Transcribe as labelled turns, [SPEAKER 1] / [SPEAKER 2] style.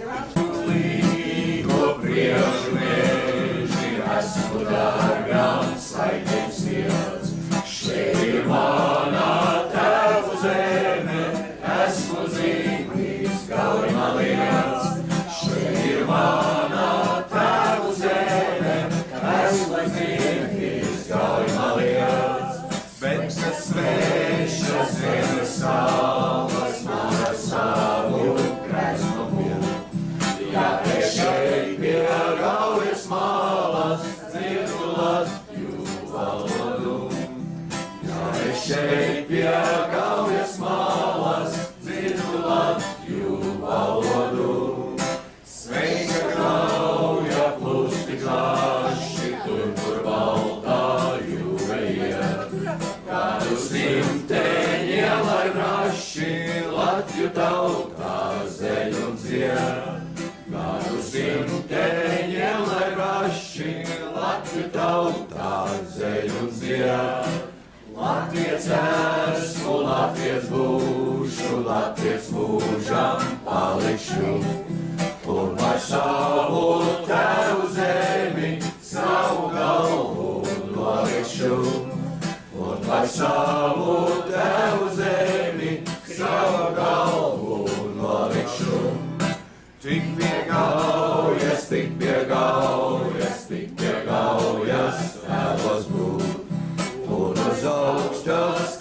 [SPEAKER 1] Līgo priežu mēži, esmu dārgams, laikiem sniedz. Šeit ir manā tēvu zeme, esmu dzīvības, gauj man liec. Šeit ir manā tēvu zeme, esmu dzīvības, gauj man liec. Bet kas sveša zemes salas, man ar savu kresnu būt. Ja es šeit pie gaujas malas, dzirdu Latviju valodu. Ja es šeit pie gaujas malas, dzirdu Latviju valodu. Sveika gauja, plusti klaši, tur, kur baltā jūra iet. Kādu simteņiem, lai braši, Latviju tautā zeļ un dzied. Kādu simteņiem, lai braši, Latviju tautā zeļ un dzied. Latviec esmu, Latviec būšu, Latviec mūžam palikšu. Un par savu tēvu zemi, savu galvu nolikšu. Un par savu tēvu zemi, savu galvu nolikšu. Tik pie gaujas, tik pie gaujas, tik pie gaujas vēlos būt. Un uz augštas